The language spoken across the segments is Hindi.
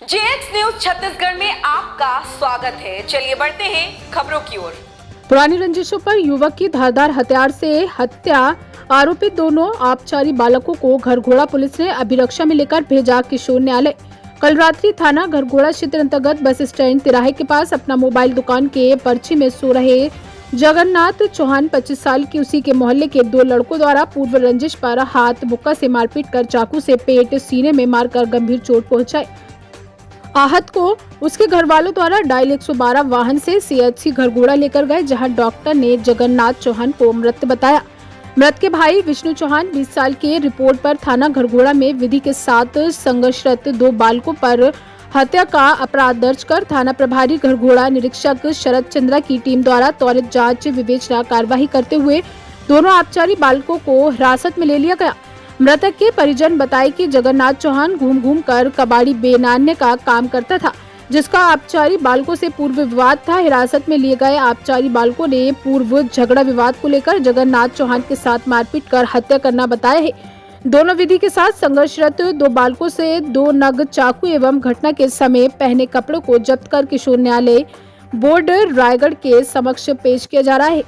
जेएक्स न्यूज छत्तीसगढ़ में आपका स्वागत है। चलिए बढ़ते हैं खबरों की ओर। पुरानी रंजिशों पर युवक की धारदार हथियार से हत्या, आरोपित दोनों आबकारी बालकों को घरघोड़ा पुलिस ने अभिरक्षा में लेकर भेजा किशोर न्यायालय। कल रात्रि थाना घरघोड़ा क्षेत्र अंतर्गत बस स्टैंड तिराहे के पास अपना मोबाइल दुकान के पर्ची में सो रहे जगन्नाथ चौहान 25 साल की उसी के मोहल्ले के दो लड़कों द्वारा पूर्व रंजिश पर हाथ मुक्का से मारपीट कर चाकू से पेट सीने में मारकर गंभीर चोट पहुंचाई। आहत को उसके घर वालों द्वारा डायल 112 वाहन से सीएचसी घरघोड़ा लेकर गए, जहां डॉक्टर ने जगन्नाथ चौहान को मृत बताया। मृत के भाई विष्णु चौहान 20 साल के रिपोर्ट पर थाना घरघोड़ा में विधि के साथ संघर्षरत दो बालकों पर हत्या का अपराध दर्ज कर थाना प्रभारी घरघोड़ा निरीक्षक शरद चंद्रा की टीम द्वारा त्वरित जांच विवेचना कार्यवाही करते हुए दोनों आबकारी बालकों को हिरासत में ले लिया गया। मृतक के परिजन बताए कि जगन्नाथ चौहान घूम घूम कर कबाड़ी बेनाने का काम करता था, जिसका आबकारी बालकों से पूर्व विवाद था। हिरासत में लिए गए आबकारी बालकों ने पूर्व झगड़ा विवाद को लेकर जगन्नाथ चौहान के साथ मारपीट कर हत्या करना बताया है। दोनों विधि के साथ संघर्षरत दो बालकों से 2 नग चाकू एवं घटना के समय पहने कपड़ों को जब्त कर किशोर न्यायालय बोर्ड रायगढ़ के समक्ष पेश किया जा रहा है।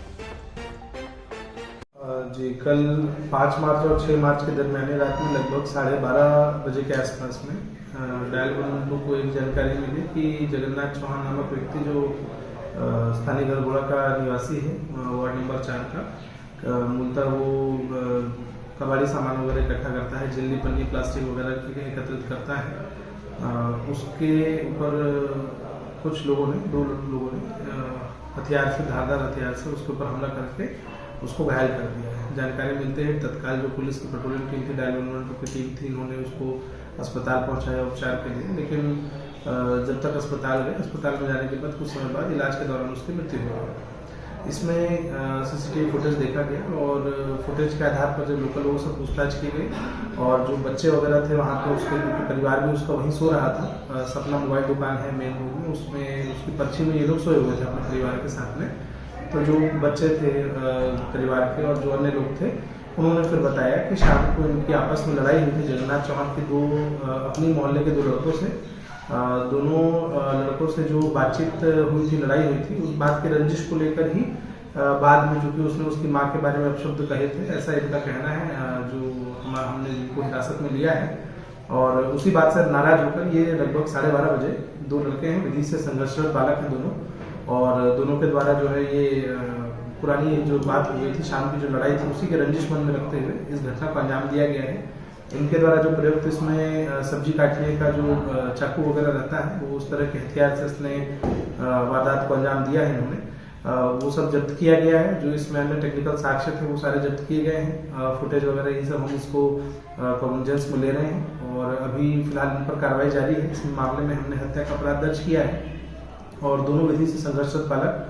जी, कल 5 मार्च और 6 मार्च के दरमियान रात में लगभग 12:30 बजे के आसपास में डायल 112 को एक जानकारी मिली कि जगन्नाथ चौहान नामक व्यक्ति जो स्थानीय घरघोड़ा का निवासी है, वार्ड नंबर 4 का, मूलतः वो कबाड़ी सामान वगैरह इकट्ठा करता है, झिल्ली पन्नी प्लास्टिक वगैरह एकत्रित करता है। उसके ऊपर कुछ लोगों ने, 2 लोगों ने हथियार से, धारदार हथियार से उसके ऊपर हमला करके उसको घायल कर दिया है। जानकारी मिलते ही तत्काल जो पुलिस की पेट्रोलिंग टीम थी, डायल 112 की टीम थी, इन्होंने उसको अस्पताल पहुंचाया उपचार के लिए। लेकिन जब तक अस्पताल गए, अस्पताल में जाने के बाद कुछ समय बाद इलाज के दौरान उसकी मृत्यु हो गई। इसमें सीसीटीवी फुटेज देखा गया और फुटेज के आधार पर जब लोकल लोगों से पूछताछ की गई और जो बच्चे वगैरह थे वहाँ पे, उसके परिवार भी उसका वहीं सो रहा था। सपना मोबाइल दुकान है मेन रोड में, उसमें उसकी पर्ची में ये लोग सोए हुए थे अपने परिवार के साथ में। तो जो बच्चे थे परिवार के और जो अन्य लोग थे, उन्होंने फिर बताया कि शाम को इनकी आपस में लड़ाई हुई थी जगन्नाथ चौहान के अपनी मोहल्ले के 2 लड़कों से। दोनों लड़कों से जो बातचीत हुई थी, लड़ाई हुई थी, उस बात के रंजिश को लेकर ही बाद में चूंकि उसने उसकी माँ के बारे में अपशब्द कहे थे, ऐसा इनका कहना है, जो हमने जिनको हिरासत में लिया है। और उसी बात से नाराज होकर ये लगभग 12:30 बजे 2 लड़के हैं, विधि से संघर्षरत बालक हैं दोनों, और दोनों के द्वारा जो है ये पुरानी जो बात हो गई थी, शाम की जो लड़ाई थी, उसी के रंजिश मन में रखते हुए इस घटना को अंजाम दिया गया है। इनके द्वारा जो प्रयुक्त इसमें सब्जी काटने का जो चाकू वगैरह रहता है, वो उस तरह के हथियार से इसने वारदात को अंजाम दिया है इन्होंने। वो सब जब्त किया गया है। जो इसमें अन्य टेक्निकल साक्ष्य थे वो सारे जब्त किए गए हैं, फुटेज वगैरह ये सब हम इसको कॉग्निजेंस में ले रहे हैं और अभी फिलहाल इन पर कार्रवाई जारी है। इस मामले में हमने हत्या का अपराध दर्ज किया है और दोनों विधि से संघर्षरत बालक,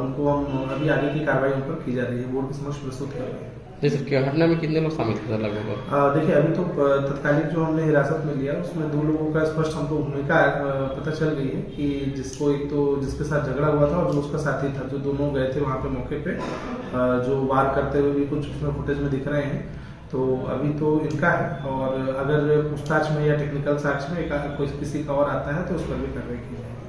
उनको हम अभी आगे की कार्रवाई उन पर की जा रही है, बोर्ड के समक्ष प्रस्तुत कर रहे हैं। जी सर, क्या घटना में कितने लोग शामिल थे लगभग? देखिए, अभी तो तत्कालिक जो हमने हिरासत में लिया उसमें 2 लोगों का स्पष्ट हमको भूमिका पता चल गई है कि जिसको एक तो जिसके साथ झगड़ा हुआ था और जो उसका साथी था, जो दोनों गए थे वहाँ पे मौके पे, जो वार करते हुए भी कुछ उसमें फुटेज में दिख रहे हैं। तो अभी तो इनका है और अगर पूछताछ में या टेक्निकल साक्ष्य में कोई किसी का और आता है तो उस पर भी कार्रवाई की जाएगी।